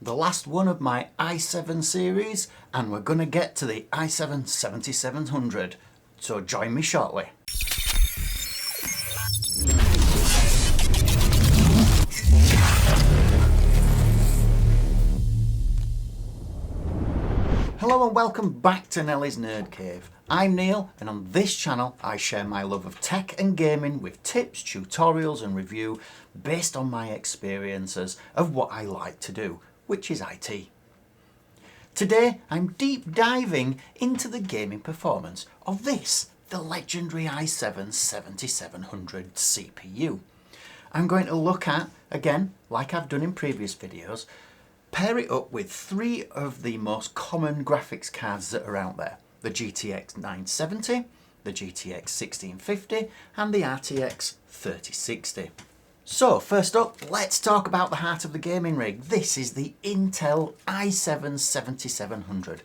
the last one of my i7 series, and we're going to get to the i7-7700. So join me shortly. Hello and welcome back to Nelly's Nerd Cave. I'm Neil, and on this channel I share my love of tech and gaming with tips, tutorials and review based on my experiences of what I like to do, which is IT. Today I'm deep diving into the gaming performance of this, the legendary i7-7700 CPU. I'm going to look at, again, like I've done in previous videos, pair it up with three of the most common graphics cards that are out there. The GTX 970, the GTX 1650 and the RTX 3060. So first up, let's talk about the heart of the gaming rig. This is the Intel i7-7700.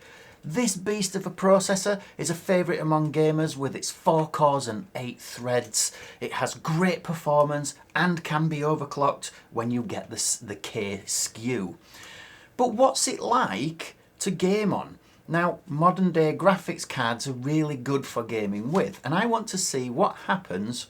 This beast of a processor is a favourite among gamers with its 4 cores and 8 threads. It has great performance and can be overclocked when you get the K skew. But what's it like to game on? Now, modern day graphics cards are really good for gaming with, and I want to see what happens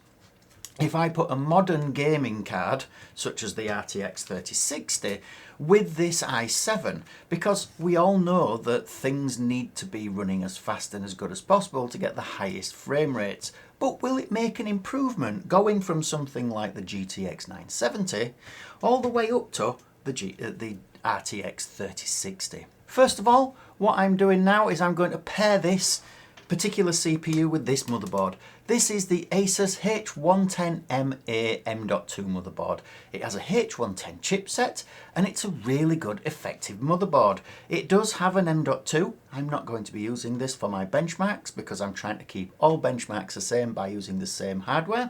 if I put a modern gaming card, such as the RTX 3060, with this i7, because we all know that things need to be running as fast and as good as possible to get the highest frame rates. But will it make an improvement going from something like the GTX 970 all the way up to the RTX 3060. First of all, what I'm doing now is I'm going to pair this particular CPU with this motherboard. This is the Asus H110MA M.2 motherboard. It has a H110 chipset and it's a really good effective motherboard. It does have an M.2. I'm not going to be using this for my benchmarks because I'm trying to keep all benchmarks the same by using the same hardware.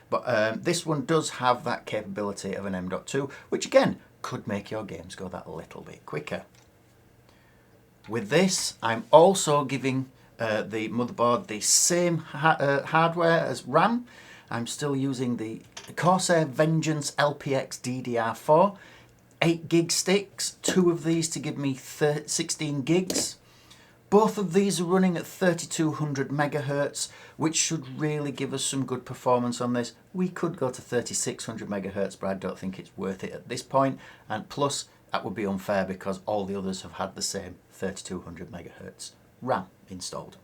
But this one does have that capability of an M.2, which again, could make your games go that little bit quicker. With this, I'm also giving the motherboard the same hardware as RAM. I'm still using the Corsair Vengeance LPX DDR4, 8 gig sticks, 2 of these to give me 16 gigs. Both of these are running at 3200 megahertz, which should really give us some good performance on this. We could go to 3600 megahertz, but I don't think it's worth it at this point. And plus, that would be unfair because all the others have had the same 3200 megahertz RAM installed.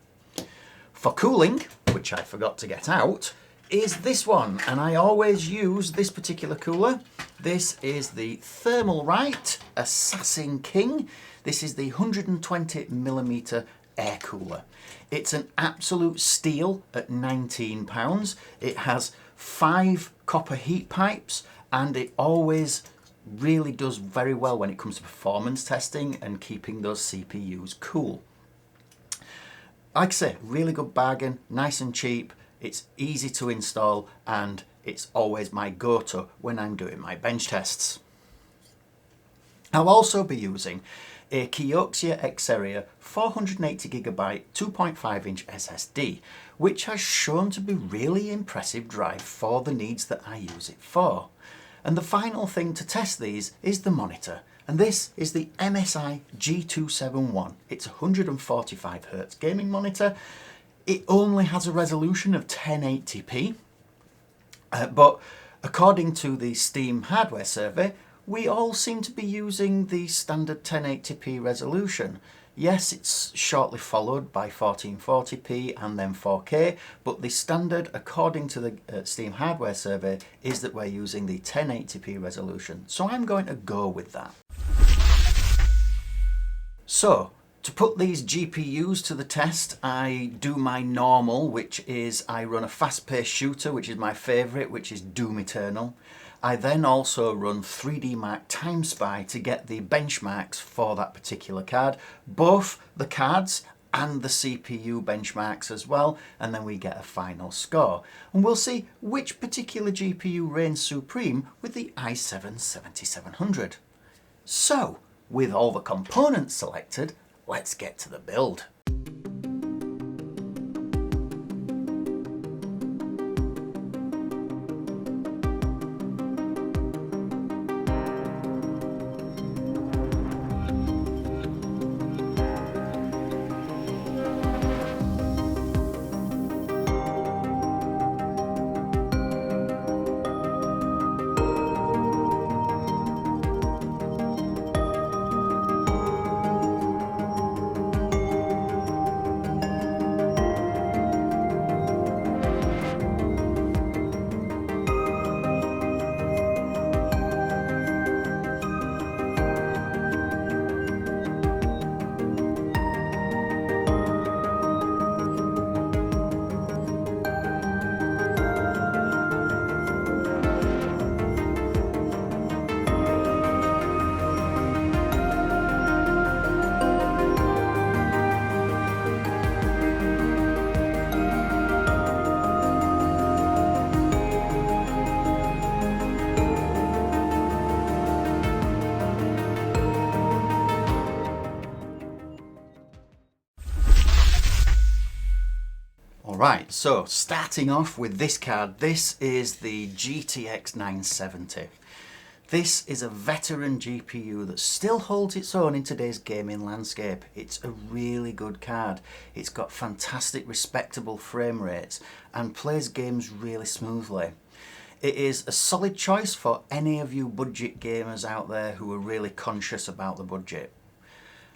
For cooling, which I forgot to get out, is this one, and I always use this particular cooler. This is the Thermalright Assassin King. This is the 120mm air cooler. It's an absolute steal at £19. It has 5 copper heat pipes and it always really does very well when it comes to performance testing and keeping those CPUs cool. Like I say, really good bargain, nice and cheap. It's easy to install and it's always my go-to when I'm doing my bench tests. I'll also be using a Kioxia Xperia 480GB 2.5-inch SSD, which has shown to be really impressive drive for the needs that I use it for. And the final thing to test these is the monitor, and this is the MSI G271. It's a 145Hz gaming monitor. It only has a resolution of 1080p, but according to the Steam hardware survey, we all seem to be using the standard 1080p resolution. Yes, it's shortly followed by 1440p and then 4K, but the standard, according to the Steam hardware survey, is that we're using the 1080p resolution. So I'm going to go with that. So, to put these GPUs to the test, I do my normal, which is I run a fast-paced shooter, which is my favourite, which is Doom Eternal. I then also run 3D Mark Time Spy to get the benchmarks for that particular card, both the cards and the CPU benchmarks as well, and then we get a final score. And we'll see which particular GPU reigns supreme with the i7-7700. So, with all the components selected, let's get to the build. Alright, so starting off with this card, this is the GTX 970. This is a veteran GPU that still holds its own in today's gaming landscape. It's a really good card. It's got fantastic, respectable frame rates and plays games really smoothly. It is a solid choice for any of you budget gamers out there who are really conscious about the budget.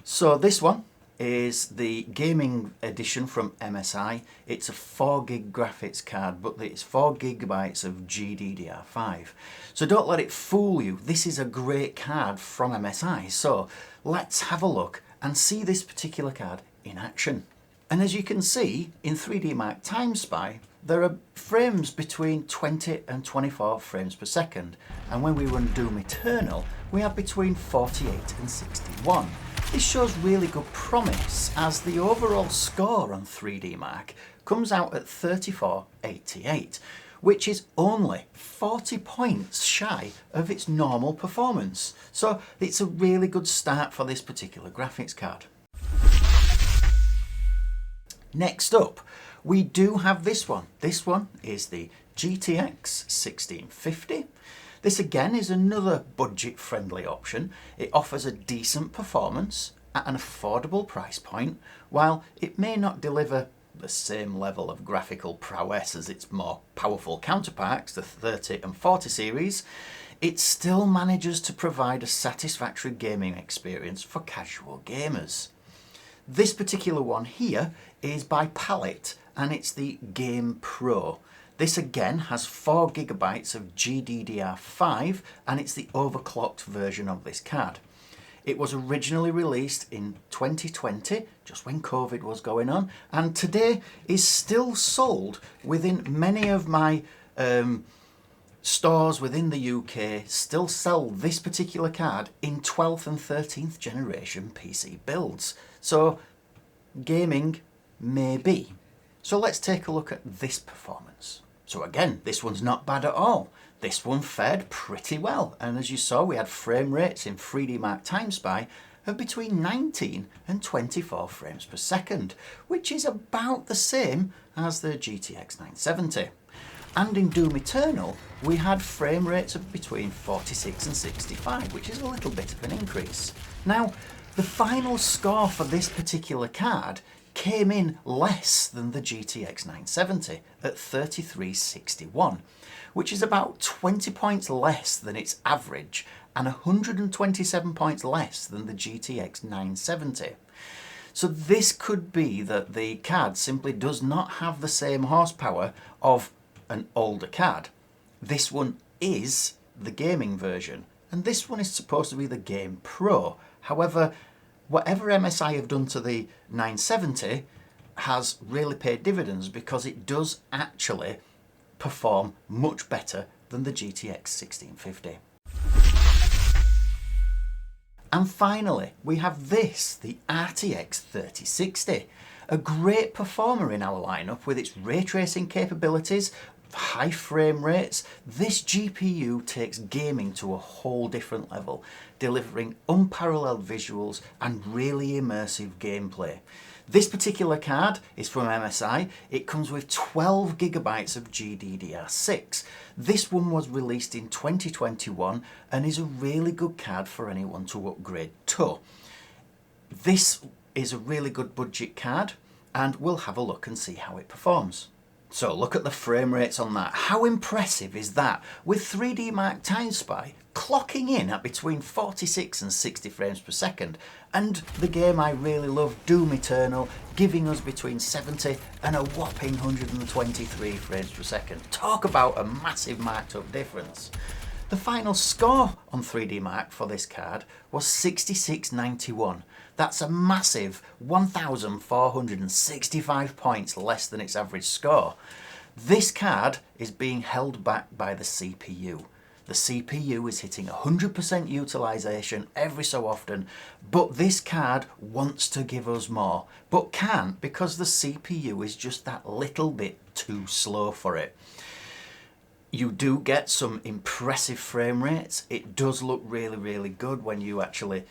So this one is the gaming edition from MSI. It's a 4GB graphics card, but it's 4GB of GDDR5. So don't let it fool you. This is a great card from MSI. So let's have a look and see this particular card in action. And as you can see in 3D Mark Time Spy, there are frames between 20 and 24 frames per second. And when we run Doom Eternal, we have between 48 and 61. This shows really good promise as the overall score on 3D Mark comes out at 3488, which is only 40 points shy of its normal performance. So it's a really good start for this particular graphics card. Next up, we do have this one. This one is the GTX 1650. This again is another budget-friendly option. It offers a decent performance at an affordable price point. While it may not deliver the same level of graphical prowess as its more powerful counterparts, the 30 and 40 series, it still manages to provide a satisfactory gaming experience for casual gamers. This particular one here is by Palette and it's the Game Pro. This again has 4GB of GDDR5 and it's the overclocked version of this card. It was originally released in 2020, just when COVID was going on, and today is still sold within many of my stores within the UK, still sell this particular card in 12th and 13th generation PC builds. So gaming may be. So let's take a look at this performance. So again, this one's not bad at all. This one fared pretty well. And as you saw, we had frame rates in 3D Mark Time Spy of between 19 and 24 frames per second, which is about the same as the GTX 970. And in Doom Eternal, we had frame rates of between 46 and 65, which is a little bit of an increase. Now, the final score for this particular card came in less than the GTX 970 at 3361, which is about 20 points less than its average and 127 points less than the GTX 970. So this could be that the card simply does not have the same horsepower of an older card. This one is the gaming version, and this one is supposed to be the Game Pro. However, whatever MSI have done to the 970 has really paid dividends because it does actually perform much better than the GTX 1650. And finally, we have this, the RTX 3060, a great performer in our lineup with its ray tracing capabilities, high frame rates. This GPU takes gaming to a whole different level, delivering unparalleled visuals and really immersive gameplay. This particular card is from MSI. It comes with 12GB of GDDR6. This one was released in 2021 and is a really good card for anyone to upgrade to. This is a really good budget card and we'll have a look and see how it performs. So look at the frame rates on that. How impressive is that? With 3D Mark Time Spy clocking in at between 46 and 60 frames per second, and the game I really love, Doom Eternal, giving us between 70 and a whopping 123 frames per second. Talk about a massive marked up difference. The final score on 3D Mark for this card was 6691. That's a massive 1,465 points less than its average score. This card is being held back by the CPU. The CPU is hitting 100% utilization every so often, but this card wants to give us more, but can't because the CPU is just that little bit too slow for it. You do get some impressive frame rates. It does look really, really good when you actually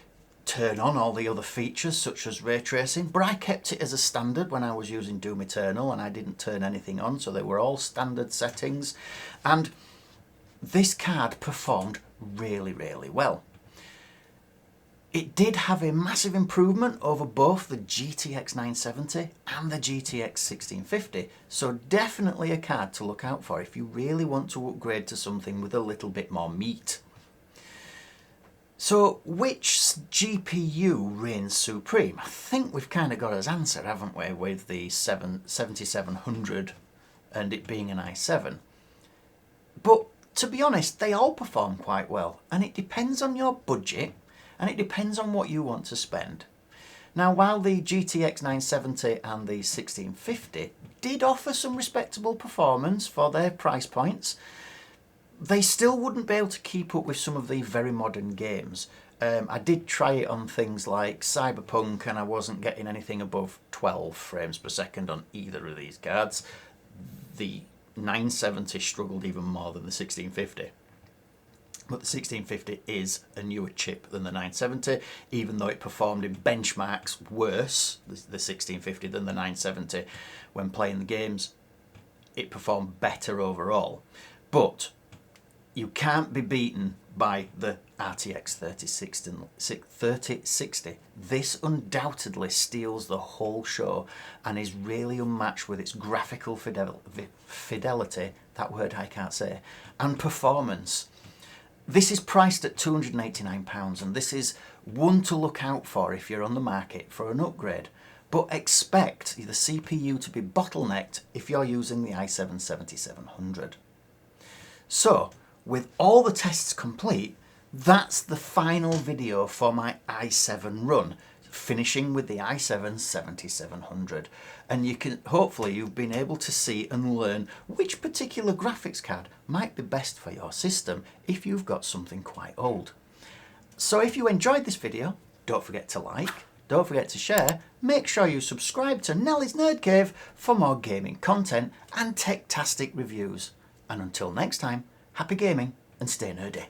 turn on all the other features such as ray tracing, but I kept it as a standard when I was using Doom Eternal, and I didn't turn anything on, so they were all standard settings. And this card performed really, really well. It did have a massive improvement over both the GTX 970 and the GTX 1650, so definitely a card to look out for if you really want to upgrade to something with a little bit more meat. So which GPU reigns supreme? I think we've kind of got his answer, haven't we, with the 7700 and it being an i7. But to be honest, they all perform quite well, and it depends on your budget and it depends on what you want to spend. Now, while the GTX 970 and the 1650 did offer some respectable performance for their price points, they still wouldn't be able to keep up with some of the very modern games. I did try it on things like Cyberpunk, and I wasn't getting anything above 12 frames per second on either of these cards. The 970 struggled even more than the 1650. But the 1650 is a newer chip than the 970, even though it performed in benchmarks worse, the 1650, than the 970. When playing the games, it performed better overall. But you can't be beaten by the RTX 3060. This undoubtedly steals the whole show and is really unmatched with its graphical fidelity, that word I can't say, and performance. This is priced at £289, and this is one to look out for if you're on the market for an upgrade. But expect the CPU to be bottlenecked if you're using the i7-7700. So, with all the tests complete, that's the final video for my i7 run, finishing with the i7-7700. And you can, hopefully you've been able to see and learn which particular graphics card might be best for your system if you've got something quite old. So if you enjoyed this video, don't forget to like, don't forget to share, make sure you subscribe to Nelly's Nerd Cave for more gaming content and tech-tastic reviews. And until next time, happy gaming and stay nerdy.